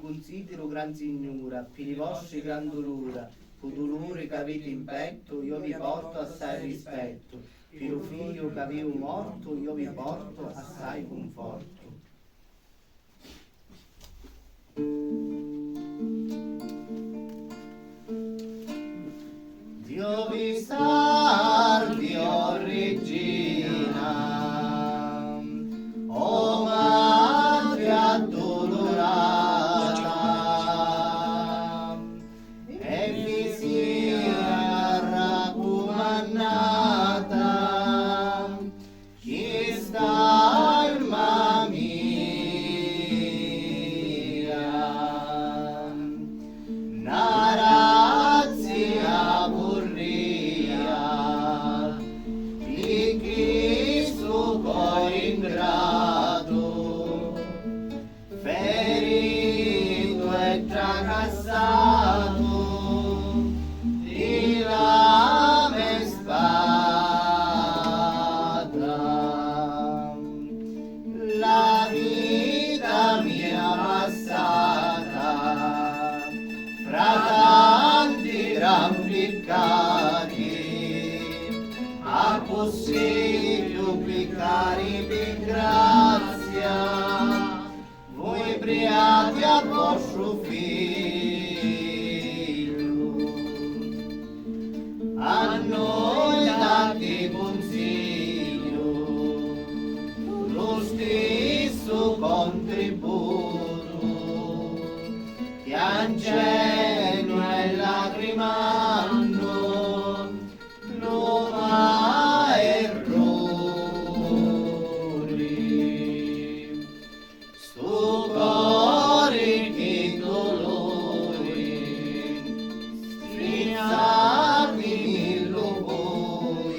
considero gran signora, per i vostri gran dolore, fu dolore che avete in petto, io vi porto assai rispetto, per lo figlio che avevo morto, io vi porto assai conforto. Dio vi salvi, o Regina, o Madre addolorata, e vi sia raccomandata, chi sta alma mia, narazia vorria, di Cristo poi ingrato, ferito e tracassato, di lame e spada, la vita mia passata, fra tanti rampiccati, a possibile piccari per grazia, voi priati a vostro figlio, a noi date consiglio, lo stesso contributo, che angelo e lacrimando, non ha errori, sto cuore che dolore, strizzati lo voi,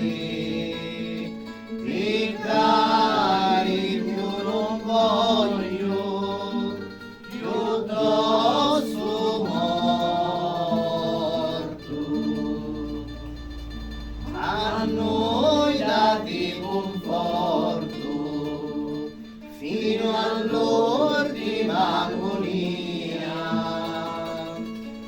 e cari più non voglio, piuttosto morto. A noi date conforto fino all'ultima agonia,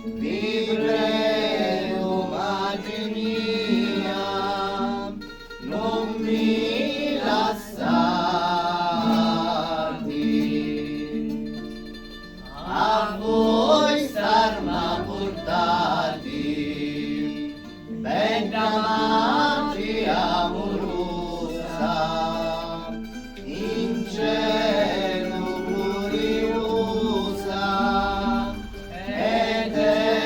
vi prego, Madre mia, non mi lasciate, a voi sarma portati, bella Madre amorosa, in cielo gloriosa, eternamente.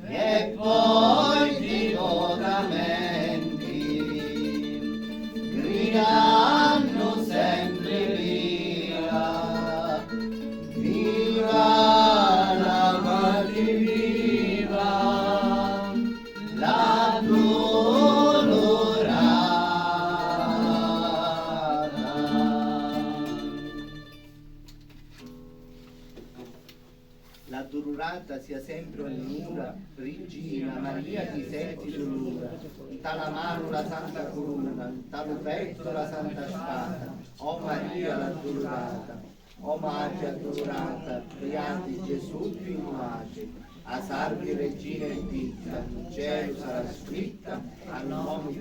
E poi divotamente, gridando sempre viva, viva la Madre viva, la L'addolorata sia sempre ognuna, Regina Maria di senti dolore, in tala mano la santa corona, in talo petto la santa spada, o Maria l'addolorata, o Madre addolorata, priati Gesù più immagine, a salvi Regina e vita, in cielo sarà scritta, a nome di